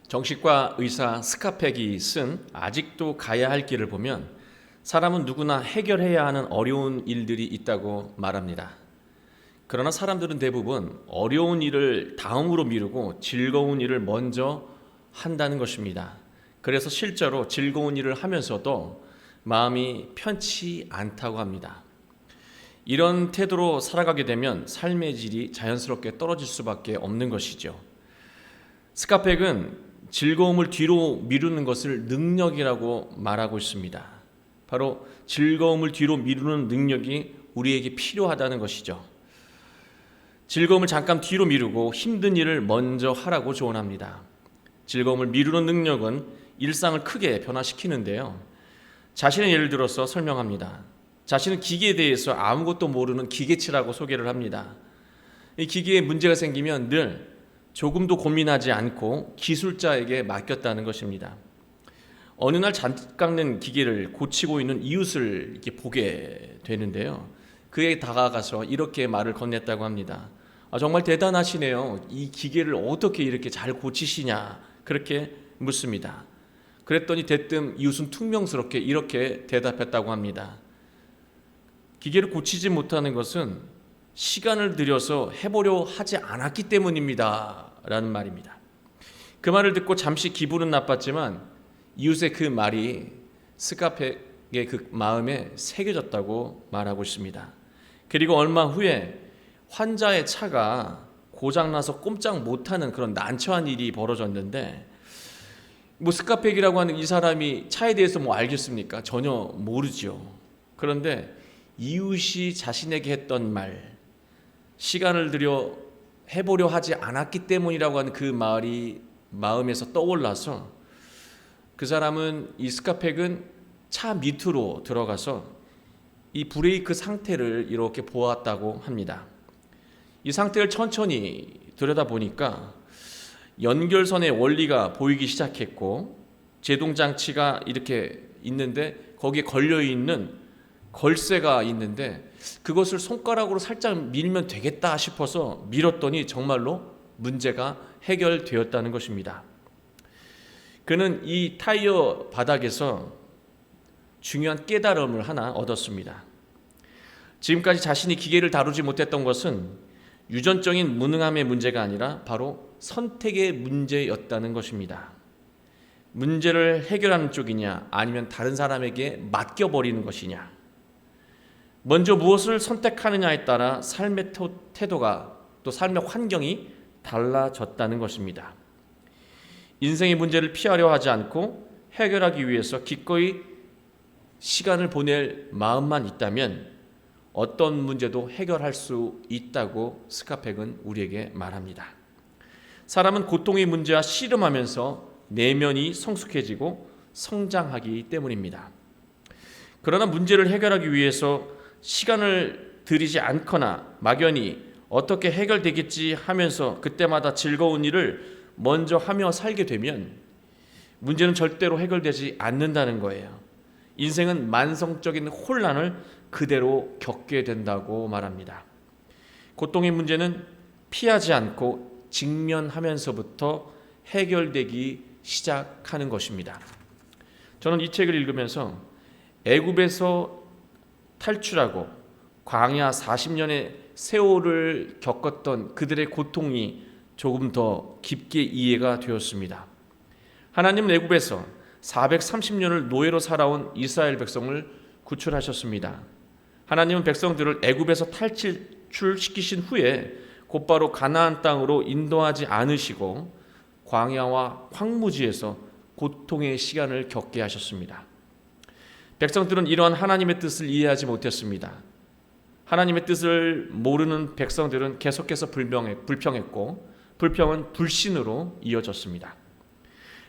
정신과 의사 스카펙이 쓴 아직도 가야 할 길을 보면 사람은 누구나 해결해야 하는 어려운 일들이 있다고 말합니다. 그러나 사람들은 대부분 어려운 일을 다음으로 미루고 즐거운 일을 먼저 한다는 것입니다. 그래서 실제로 즐거운 일을 하면서도 마음이 편치 않다고 합니다. 이런 태도로 살아가게 되면 삶의 질이 자연스럽게 떨어질 수밖에 없는 것이죠. 스카펙은 즐거움을 뒤로 미루는 것을 능력이라고 말하고 있습니다. 바로 즐거움을 뒤로 미루는 능력이 우리에게 필요하다는 것이죠. 즐거움을 잠깐 뒤로 미루고 힘든 일을 먼저 하라고 조언합니다. 즐거움을 미루는 능력은 일상을 크게 변화시키는데요. 자신의 예를 들어서 설명합니다. 자신은 기계에 대해서 아무것도 모르는 기계치라고 소개를 합니다. 이 기계에 문제가 생기면 늘 조금도 고민하지 않고 기술자에게 맡겼다는 것입니다. 어느 날 잔뜩 깎는 기계를 고치고 있는 이웃을 이렇게 보게 되는데요. 그에 다가가서 이렇게 말을 건넸다고 합니다. 정말 대단하시네요. 이 기계를 어떻게 이렇게 잘 고치시냐? 그렇게 묻습니다. 그랬더니 대뜸 이웃은 퉁명스럽게 이렇게 대답했다고 합니다. 기계를 고치지 못하는 것은 시간을 들여서 해보려 하지 않았기 때문입니다. 라는 말입니다. 그 말을 듣고 잠시 기분은 나빴지만 이웃의 그 말이 스카펙의 그 마음에 새겨졌다고 말하고 있습니다. 그리고 얼마 후에 환자의 차가 고장나서 꼼짝 못하는 그런 난처한 일이 벌어졌는데 스카펙이라고 하는 이 사람이 차에 대해서 알겠습니까? 전혀 모르죠. 그런데 이웃이 자신에게 했던 말, 시간을 들여 해보려 하지 않았기 때문이라고 하는 그 말이 마음에서 떠올라서 그 사람은 이 스카펙은 차 밑으로 들어가서 이 브레이크 상태를 이렇게 보았다고 합니다. 이 상태를 천천히 들여다보니까 연결선의 원리가 보이기 시작했고 제동장치가 이렇게 있는데 거기에 걸려있는 걸쇠가 있는데 그것을 손가락으로 살짝 밀면 되겠다 싶어서 밀었더니 정말로 문제가 해결되었다는 것입니다. 그는 이 타이어 바닥에서 중요한 깨달음을 하나 얻었습니다. 지금까지 자신이 기계를 다루지 못했던 것은 유전적인 무능함의 문제가 아니라 바로 선택의 문제였다는 것입니다. 문제를 해결하는 쪽이냐 아니면 다른 사람에게 맡겨버리는 것이냐, 먼저 무엇을 선택하느냐에 따라 삶의 태도가 또 삶의 환경이 달라졌다는 것입니다. 인생의 문제를 피하려 하지 않고 해결하기 위해서 기꺼이 시간을 보낼 마음만 있다면 어떤 문제도 해결할 수 있다고 스카펙은 우리에게 말합니다. 사람은 고통의 문제와 씨름하면서 내면이 성숙해지고 성장하기 때문입니다. 그러나 문제를 해결하기 위해서 시간을 들이지 않거나 막연히 어떻게 해결되겠지 하면서 그때마다 즐거운 일을 먼저 하며 살게 되면 문제는 절대로 해결되지 않는다는 거예요. 인생은 만성적인 혼란을 그대로 겪게 된다고 말합니다. 고통의 문제는 피하지 않고 직면하면서부터 해결되기 시작하는 것입니다. 저는 이 책을 읽으면서 애굽에서 탈출하고 광야 40년의 세월을 겪었던 그들의 고통이 조금 더 깊게 이해가 되었습니다. 하나님은 애굽에서 430년을 노예로 살아온 이스라엘 백성을 구출하셨습니다. 하나님은 백성들을 애굽에서 탈출시키신 후에 곧바로 가나안 땅으로 인도하지 않으시고 광야와 황무지에서 고통의 시간을 겪게 하셨습니다. 백성들은 이러한 하나님의 뜻을 이해하지 못했습니다. 하나님의 뜻을 모르는 백성들은 계속해서 불평했고 불평은 불신으로 이어졌습니다.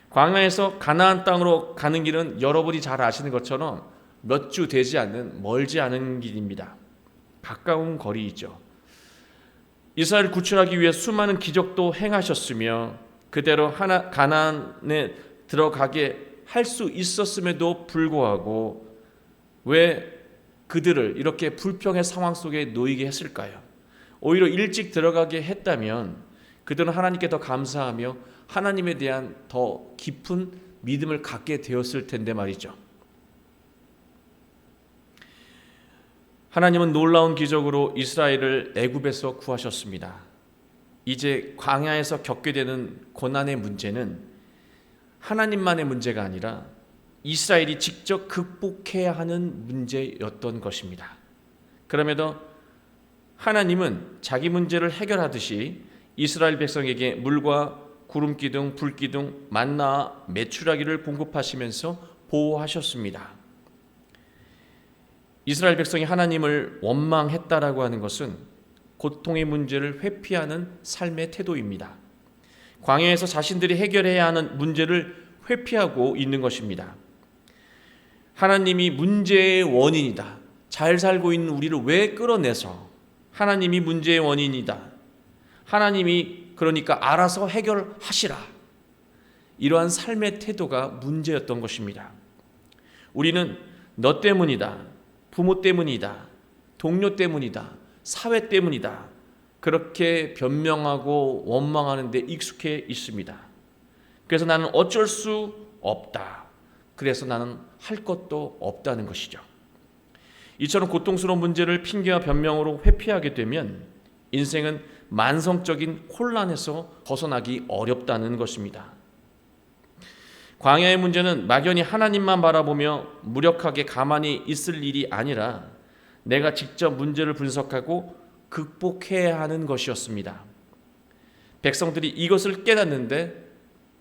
광야에서 가나안 땅으로 가는 길은 여러분이 잘 아시는 것처럼 몇 주 되지 않는 멀지 않은 길입니다. 가까운 거리이죠. 이스라엘을 구출하기 위해 수많은 기적도 행하셨으며 그대로 가나안에 들어가게 할 수 있었음에도 불구하고 왜 그들을 이렇게 불평의 상황 속에 놓이게 했을까요? 오히려 일찍 들어가게 했다면 그들은 하나님께 더 감사하며 하나님에 대한 더 깊은 믿음을 갖게 되었을 텐데 말이죠. 하나님은 놀라운 기적으로 이스라엘을 애굽에서 구하셨습니다. 이제 광야에서 겪게 되는 고난의 문제는 하나님만의 문제가 아니라 이스라엘이 직접 극복해야 하는 문제였던 것입니다. 그럼에도 하나님은 자기 문제를 해결하듯이 이스라엘 백성에게 물과 구름기둥, 불기둥, 만나와 메추라기를 공급하시면서 보호하셨습니다. 이스라엘 백성이 하나님을 원망했다라고 하는 것은 고통의 문제를 회피하는 삶의 태도입니다. 광야에서 자신들이 해결해야 하는 문제를 회피하고 있는 것입니다. 하나님이 문제의 원인이다. 잘 살고 있는 우리를 왜 끌어내서 하나님이 문제의 원인이다. 하나님이 그러니까 알아서 해결하시라. 이러한 삶의 태도가 문제였던 것입니다. 우리는 너 때문이다. 부모 때문이다. 동료 때문이다. 사회 때문이다. 그렇게 변명하고 원망하는 데 익숙해 있습니다. 그래서 나는 어쩔 수 없다. 그래서 나는 할 것도 없다는 것이죠. 이처럼 고통스러운 문제를 핑계와 변명으로 회피하게 되면 인생은 만성적인 혼란에서 벗어나기 어렵다는 것입니다. 광야의 문제는 막연히 하나님만 바라보며 무력하게 가만히 있을 일이 아니라 내가 직접 문제를 분석하고 극복해야 하는 것이었습니다. 백성들이 이것을 깨닫는데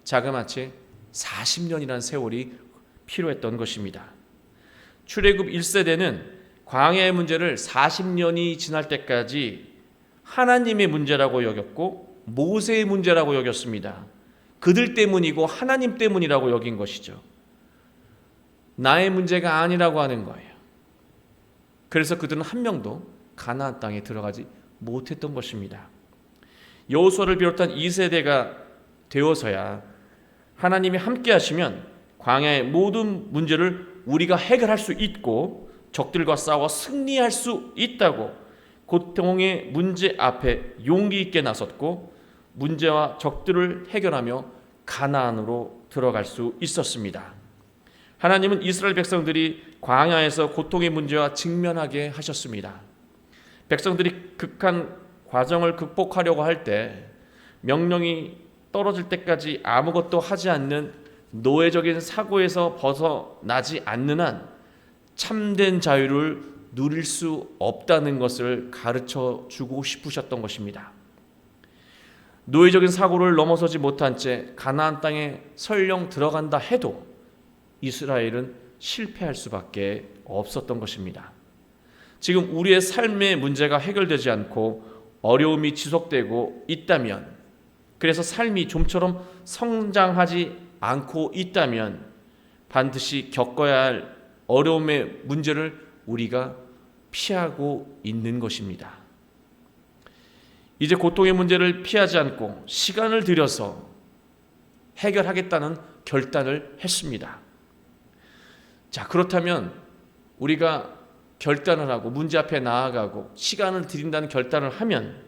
자그마치 40년이라는 세월이 필요했던 것입니다. 출애굽 1세대는 광야의 문제를 40년이 지날 때까지 하나님의 문제라고 여겼고 모세의 문제라고 여겼습니다. 그들 때문이고 하나님 때문이라고 여긴 것이죠. 나의 문제가 아니라고 하는 거예요. 그래서 그들은 한 명도 가나안 땅에 들어가지 못했던 것입니다. 여호수아를 비롯한 2세대가 되어서야 하나님이 함께 하시면 광야의 모든 문제를 우리가 해결할 수 있고 적들과 싸워 승리할 수 있다고 고통의 문제 앞에 용기 있게 나섰고 문제와 적들을 해결하며 가나안으로 들어갈 수 있었습니다. 하나님은 이스라엘 백성들이 광야에서 고통의 문제와 직면하게 하셨습니다. 백성들이 극한 과정을 극복하려고 할 때 명령이 떨어질 때까지 아무것도 하지 않는 노예적인 사고에서 벗어나지 않는 한 참된 자유를 누릴 수 없다는 것을 가르쳐 주고 싶으셨던 것입니다. 노예적인 사고를 넘어서지 못한 채 가나안 땅에 설령 들어간다 해도 이스라엘은 실패할 수밖에 없었던 것입니다. 지금 우리의 삶의 문제가 해결되지 않고 어려움이 지속되고 있다면, 그래서 삶이 좀처럼 성장하지 않고 있다면 반드시 겪어야 할 어려움의 문제를 우리가 피하고 있는 것입니다. 이제 고통의 문제를 피하지 않고 시간을 들여서 해결하겠다는 결단을 했습니다. 자, 그렇다면 우리가 결단을 하고 문제 앞에 나아가고 시간을 들인다는 결단을 하면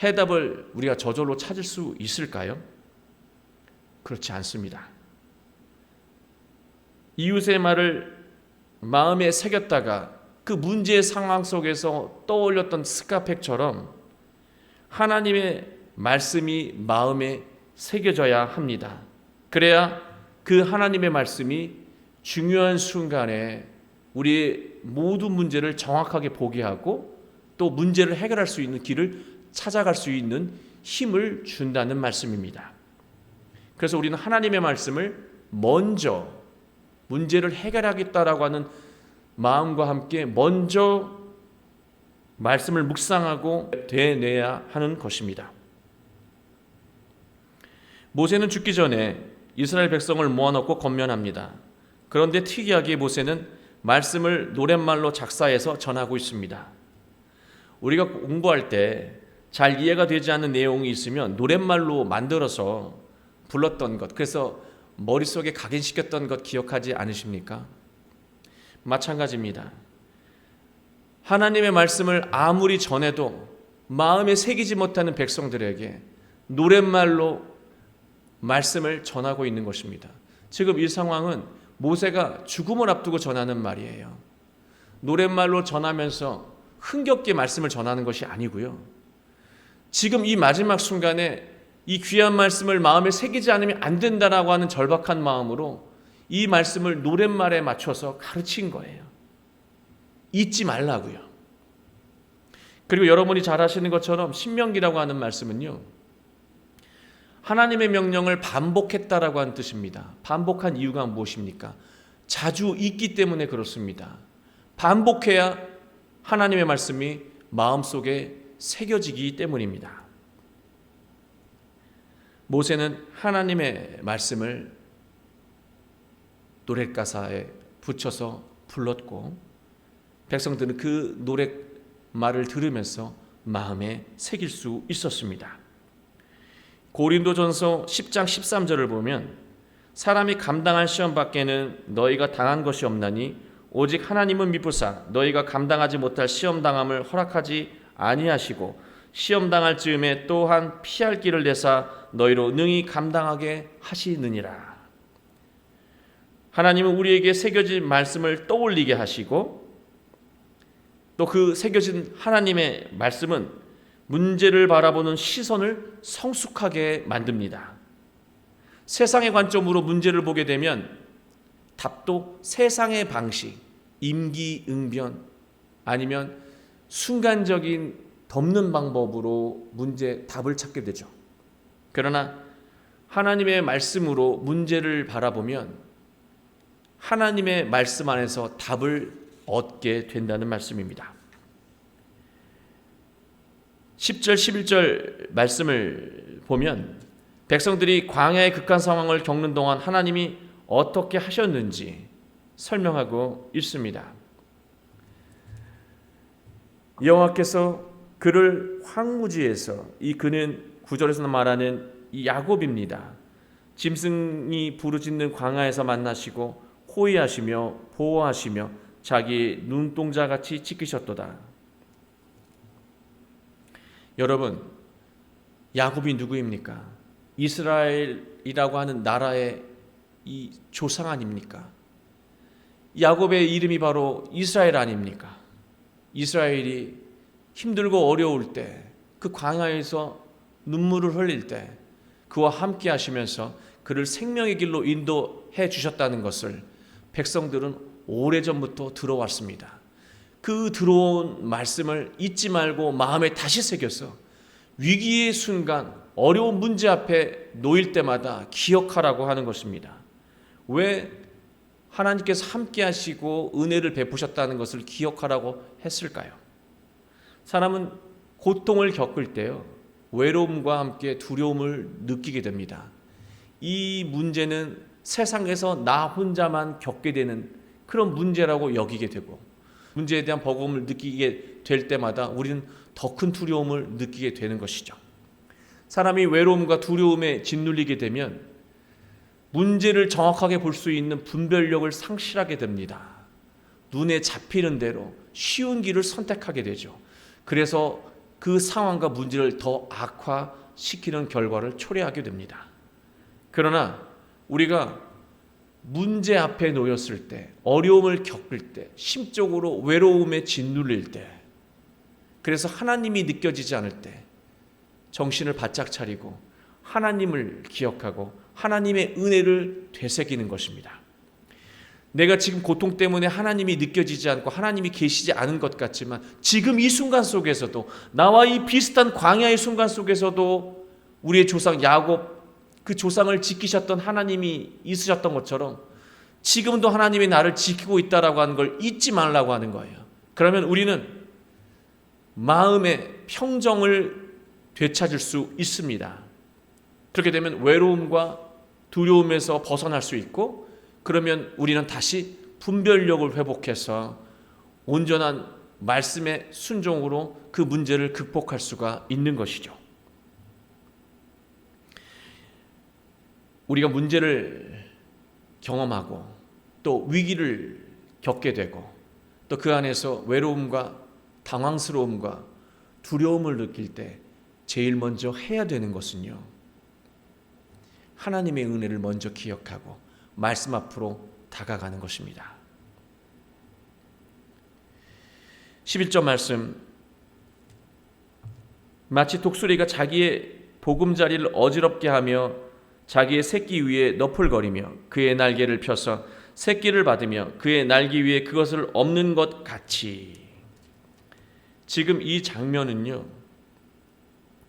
해답을 우리가 저절로 찾을 수 있을까요? 그렇지 않습니다. 이웃의 말을 마음에 새겼다가 그 문제의 상황 속에서 떠올렸던 스카펙처럼 하나님의 말씀이 마음에 새겨져야 합니다. 그래야 그 하나님의 말씀이 중요한 순간에 우리의 모든 문제를 정확하게 보게 하고 또 문제를 해결할 수 있는 길을 찾아갈 수 있는 힘을 준다는 말씀입니다. 그래서 우리는 하나님의 말씀을 먼저 문제를 해결하겠다라고 하는 마음과 함께 먼저 말씀을 묵상하고 되뇌야 하는 것입니다. 모세는 죽기 전에 이스라엘 백성을 모아놓고 권면합니다. 그런데 특이하게 모세는 말씀을 노랫말로 작사해서 전하고 있습니다. 우리가 공부할 때 잘 이해가 되지 않는 내용이 있으면 노랫말로 만들어서 불렀던 것, 그래서 머릿속에 각인시켰던 것 기억하지 않으십니까? 마찬가지입니다. 하나님의 말씀을 아무리 전해도 마음에 새기지 못하는 백성들에게 노랫말로 말씀을 전하고 있는 것입니다. 지금 이 상황은 모세가 죽음을 앞두고 전하는 말이에요. 노랫말로 전하면서 흥겹게 말씀을 전하는 것이 아니고요. 지금 이 마지막 순간에 이 귀한 말씀을 마음에 새기지 않으면 안 된다라고 하는 절박한 마음으로 이 말씀을 노랫말에 맞춰서 가르친 거예요. 잊지 말라고요. 그리고 여러분이 잘 아시는 것처럼 신명기라고 하는 말씀은요, 하나님의 명령을 반복했다라고 하는 뜻입니다. 반복한 이유가 무엇입니까? 자주 읽기 때문에 그렇습니다. 반복해야 하나님의 말씀이 마음속에 새겨지기 때문입니다. 모세는 하나님의 말씀을 노랫가사에 붙여서 불렀고 백성들은 그 노랫말을 들으면서 마음에 새길 수 있었습니다. 고린도전서 10장 13절을 보면 사람이 감당할 시험 밖에는 너희가 당한 것이 없나니 오직 하나님은 미쁘사 너희가 감당하지 못할 시험 당함을 허락하지 아니하시고 시험 당할 즈음에 또한 피할 길을 내사 너희로 능히 감당하게 하시느니라. 하나님은 우리에게 새겨진 말씀을 떠올리게 하시고 또 그 새겨진 하나님의 말씀은 문제를 바라보는 시선을 성숙하게 만듭니다. 세상의 관점으로 문제를 보게 되면 답도 세상의 방식, 임기응변 아니면 순간적인 덮는 방법으로 문제 답을 찾게 되죠. 그러나 하나님의 말씀으로 문제를 바라보면 하나님의 말씀 안에서 답을 얻게 된다는 말씀입니다. 10절 11절 말씀을 보면 백성들이 광야의 극한 상황을 겪는 동안 하나님이 어떻게 하셨는지 설명하고 있습니다. 여호와께서 그를 황무지에서, 이 그는 9절에서 말하는 이 야곱입니다. 짐승이 부르짖는 광야에서 만나시고 호위하시며 보호하시며 자기 눈동자같이 지키셨도다. 여러분, 야곱이 누구입니까? 이스라엘이라고 하는 나라의 이 조상 아닙니까? 야곱의 이름이 바로 이스라엘 아닙니까? 이스라엘이 힘들고 어려울 때, 그 광야에서 눈물을 흘릴 때 그와 함께 하시면서 그를 생명의 길로 인도해 주셨다는 것을 백성들은 오래전부터 들어왔습니다. 그 들어온 말씀을 잊지 말고 마음에 다시 새겨서 위기의 순간, 어려운 문제 앞에 놓일 때마다 기억하라고 하는 것입니다. 왜 하나님께서 함께 하시고 은혜를 베푸셨다는 것을 기억하라고 했을까요? 사람은 고통을 겪을 때요, 외로움과 함께 두려움을 느끼게 됩니다. 이 문제는 세상에서 나 혼자만 겪게 되는 그런 문제라고 여기게 되고, 문제에 대한 버거움을 느끼게 될 때마다 우리는 더 큰 두려움을 느끼게 되는 것이죠. 사람이 외로움과 두려움에 짓눌리게 되면 문제를 정확하게 볼 수 있는 분별력을 상실하게 됩니다. 눈에 잡히는 대로 쉬운 길을 선택하게 되죠. 그래서 그 상황과 문제를 더 악화시키는 결과를 초래하게 됩니다. 그러나 우리가 문제 앞에 놓였을 때, 어려움을 겪을 때, 심적으로 외로움에 짓눌릴 때, 그래서 하나님이 느껴지지 않을 때 정신을 바짝 차리고 하나님을 기억하고 하나님의 은혜를 되새기는 것입니다. 내가 지금 고통 때문에 하나님이 느껴지지 않고 하나님이 계시지 않은 것 같지만 지금 이 순간 속에서도, 나와 이 비슷한 광야의 순간 속에서도 우리의 조상 야곱, 그 조상을 지키셨던 하나님이 있으셨던 것처럼 지금도 하나님이 나를 지키고 있다라고 하는 걸 잊지 말라고 하는 거예요. 그러면 우리는 마음의 평정을 되찾을 수 있습니다. 그렇게 되면 외로움과 두려움에서 벗어날 수 있고, 그러면 우리는 다시 분별력을 회복해서 온전한 말씀의 순종으로 그 문제를 극복할 수가 있는 것이죠. 우리가 문제를 경험하고 또 위기를 겪게 되고 또 그 안에서 외로움과 당황스러움과 두려움을 느낄 때 제일 먼저 해야 되는 것은요, 하나님의 은혜를 먼저 기억하고 말씀 앞으로 다가가는 것입니다. 11절 말씀, 마치 독수리가 자기의 보금자리를 어지럽게 하며 자기의 새끼 위에 너풀거리며 그의 날개를 펴서 새끼를 받으며 그의 날개 위에 그것을 엎는 것 같이. 지금 이 장면은요,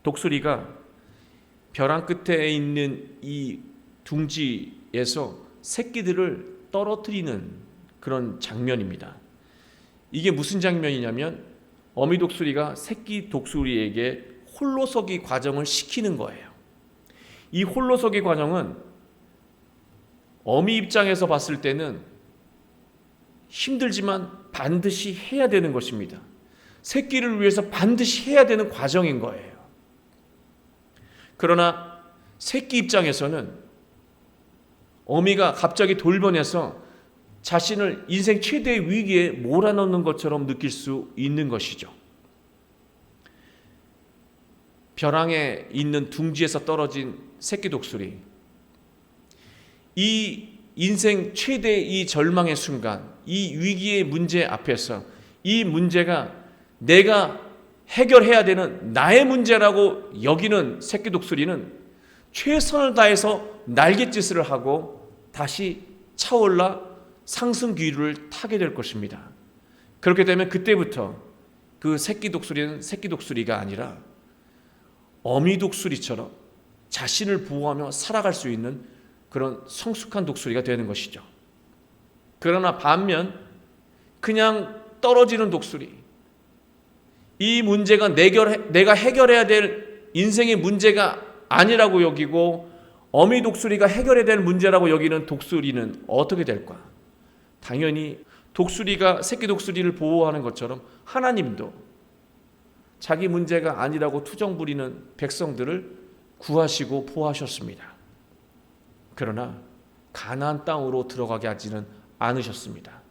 독수리가 벼랑 끝에 있는 이 둥지에서 새끼들을 떨어뜨리는 그런 장면입니다. 이게 무슨 장면이냐면 어미 독수리가 새끼 독수리에게 홀로서기 과정을 시키는 거예요. 이 홀로서기 과정은 어미 입장에서 봤을 때는 힘들지만 반드시 해야 되는 것입니다. 새끼를 위해서 반드시 해야 되는 과정인 거예요. 그러나 새끼 입장에서는 어미가 갑자기 돌변해서 자신을 인생 최대의 위기에 몰아넣는 것처럼 느낄 수 있는 것이죠. 벼랑에 있는 둥지에서 떨어진 새끼 독수리, 이 인생 최대의 이 절망의 순간, 이 위기의 문제 앞에서 이 문제가 내가 해결해야 되는 나의 문제라고 여기는 새끼 독수리는 최선을 다해서 날갯짓을 하고 다시 차올라 상승 기류를 타게 될 것입니다. 그렇게 되면 그때부터 그 새끼 독수리는 새끼 독수리가 아니라 어미 독수리처럼 자신을 보호하며 살아갈 수 있는 그런 성숙한 독수리가 되는 것이죠. 그러나 반면 그냥 떨어지는 독수리, 이 문제가 내가 해결해야 될 인생의 문제가 아니라고 여기고 어미 독수리가 해결해야 될 문제라고 여기는 독수리는 어떻게 될까? 당연히 독수리가 새끼 독수리를 보호하는 것처럼 하나님도 자기 문제가 아니라고 투정 부리는 백성들을 구하시고 보호하셨습니다. 그러나 가나안 땅으로 들어가게 하지는 않으셨습니다.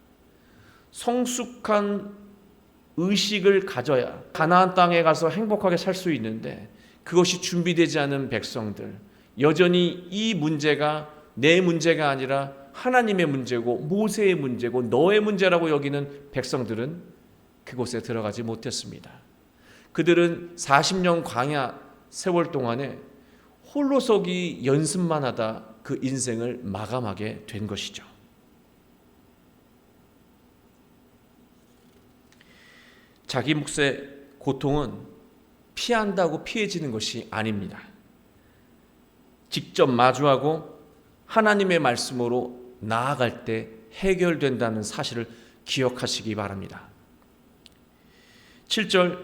성숙한 의식을 가져야 가나안 땅에 가서 행복하게 살 수 있는데 그것이 준비되지 않은 백성들, 여전히 이 문제가 내 문제가 아니라 하나님의 문제고 모세의 문제고 너의 문제라고 여기는 백성들은 그곳에 들어가지 못했습니다. 그들은 40년 광야 세월 동안에 홀로서기 연습만 하다 그 인생을 마감하게 된 것이죠. 자기 몫의 고통은 피한다고 피해지는 것이 아닙니다. 직접 마주하고 하나님의 말씀으로 나아갈 때 해결된다는 사실을 기억하시기 바랍니다. 7절,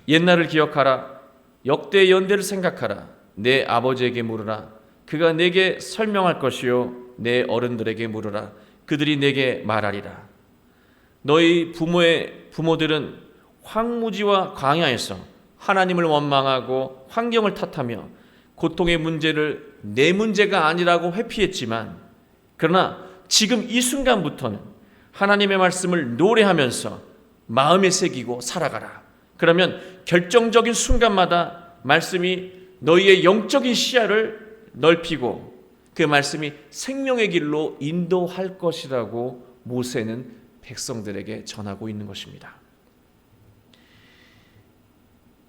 옛날을 기억하라. 역대 연대를 생각하라. 내 아버지에게 물으라. 그가 내게 설명할 것이요 내 어른들에게 물으라. 그들이 내게 말하리라. 너희 부모들은 황무지와 광야에서 하나님을 원망하고 환경을 탓하며 고통의 문제를 내 문제가 아니라고 회피했지만, 그러나 지금 이 순간부터는 하나님의 말씀을 노래하면서 마음에 새기고 살아가라. 그러면 결정적인 순간마다 말씀이 너희의 영적인 시야를 넓히고 그 말씀이 생명의 길로 인도할 것이라고 모세는 백성들에게 전하고 있는 것입니다.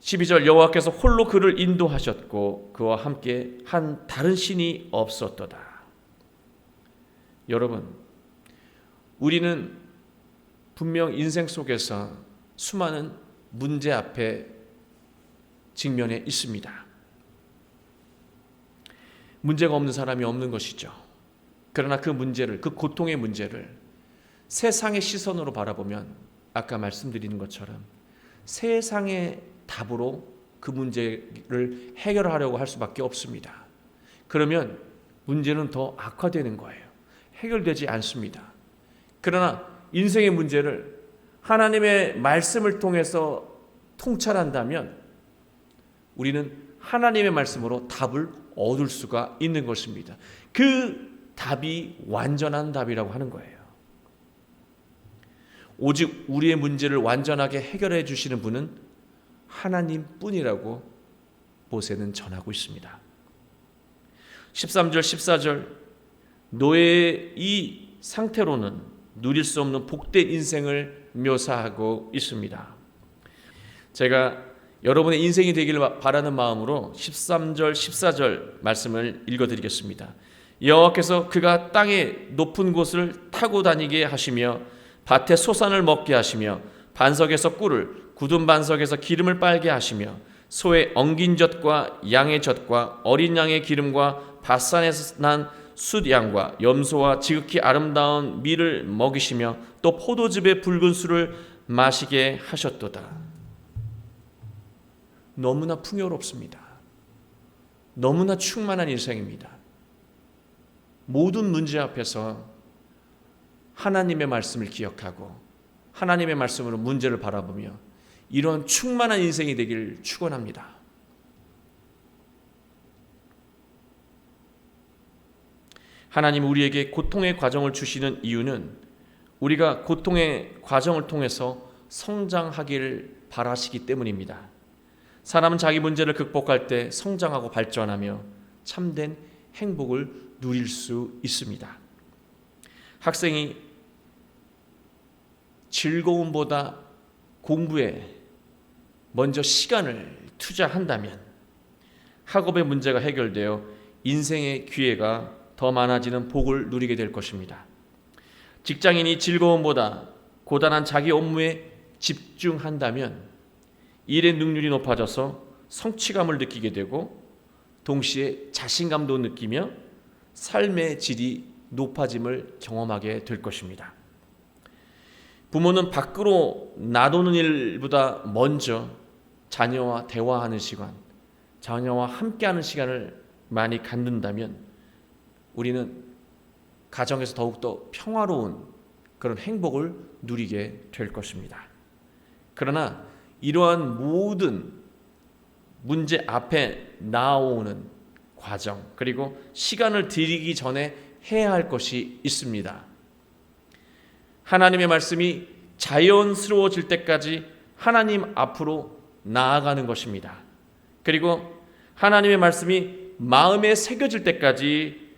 12절, 여호와께서 홀로 그를 인도하셨고 그와 함께 한 다른 신이 없었도다. 여러분, 우리는 분명 인생 속에서 수많은 문제 앞에 직면해 있습니다. 문제가 없는 사람이 없는 것이죠. 그러나 그 문제를, 그 고통의 문제를 세상의 시선으로 바라보면 아까 말씀드리는 것처럼 세상의 답으로 그 문제를 해결하려고 할 수밖에 없습니다. 그러면 문제는 더 악화되는 거예요. 해결되지 않습니다. 그러나 인생의 문제를 하나님의 말씀을 통해서 통찰한다면 우리는 하나님의 말씀으로 답을 얻을 수가 있는 것입니다. 그 답이 완전한 답이라고 하는 거예요. 오직 우리의 문제를 완전하게 해결해 주시는 분은 하나님뿐이라고 모세는 전하고 있습니다. 13절, 14절 노예의 이 상태로는 누릴 수 없는 복된 인생을 묘사하고 있습니다. 제가 여러분의 인생이 되기를 바라는 마음으로 13절, 14절 말씀을 읽어드리겠습니다. 여호와께서 그가 땅의 높은 곳을 타고 다니게 하시며 밭에 소산을 먹게 하시며 반석에서 꿀을, 굳은 반석에서 기름을 빨게 하시며 소의 엉긴 젖과 양의 젖과 어린 양의 기름과 밭산에서 난 숫양과 염소와 지극히 아름다운 밀을 먹이시며 또 포도즙의 붉은 술을 마시게 하셨도다. 너무나 풍요롭습니다. 너무나 충만한 인생입니다. 모든 문제 앞에서 하나님의 말씀을 기억하고 하나님의 말씀으로 문제를 바라보며 이런 충만한 인생이 되길 축원합니다. 하나님 우리에게 고통의 과정을 주시는 이유는 우리가 고통의 과정을 통해서 성장하기를 바라시기 때문입니다. 사람은 자기 문제를 극복할 때 성장하고 발전하며 참된 행복을 누릴 수 있습니다. 학생이 즐거움보다 공부에 먼저 시간을 투자한다면 학업의 문제가 해결되어 인생의 기회가 더 많아지는 복을 누리게 될 것입니다. 직장인이 즐거움보다 고단한 자기 업무에 집중한다면 일의 능률이 높아져서 성취감을 느끼게 되고 동시에 자신감도 느끼며 삶의 질이 높아짐을 경험하게 될 것입니다. 부모는 밖으로 나도는 일보다 먼저 자녀와 대화하는 시간, 자녀와 함께하는 시간을 많이 갖는다면 우리는 가정에서 더욱더 평화로운 그런 행복을 누리게 될 것입니다. 그러나 이러한 모든 문제 앞에 나오는 과정 그리고 시간을 들이기 전에 해야 할 것이 있습니다. 하나님의 말씀이 자연스러워질 때까지 하나님 앞으로 나아가는 것입니다. 그리고 하나님의 말씀이 마음에 새겨질 때까지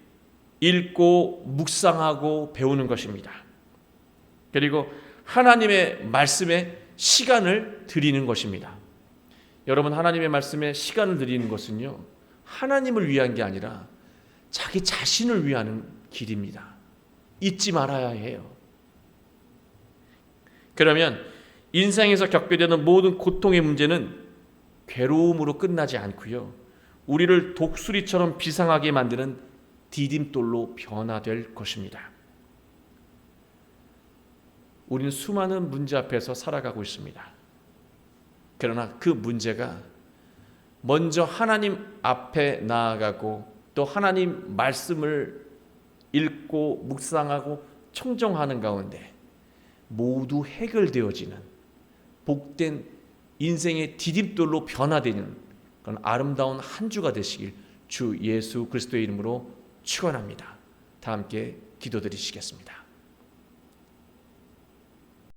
읽고 묵상하고 배우는 것입니다. 그리고 하나님의 말씀에 시간을 드리는 것입니다. 여러분, 하나님의 말씀에 시간을 드리는 것은요, 하나님을 위한 게 아니라 자기 자신을 위한 길입니다. 잊지 말아야 해요. 그러면 인생에서 겪게 되는 모든 고통의 문제는 괴로움으로 끝나지 않고요, 우리를 독수리처럼 비상하게 만드는 디딤돌로 변화될 것입니다. 우리는 수많은 문제 앞에서 살아가고 있습니다. 그러나 그 문제가 먼저 하나님 앞에 나아가고 또 하나님 말씀을 읽고 묵상하고 청정하는 가운데 모두 해결되어지는 복된 인생의 디딤돌로 변화되는 그런 아름다운 한 주가 되시길 주 예수 그리스도의 이름으로 축원합니다. 다 함께 기도드리시겠습니다.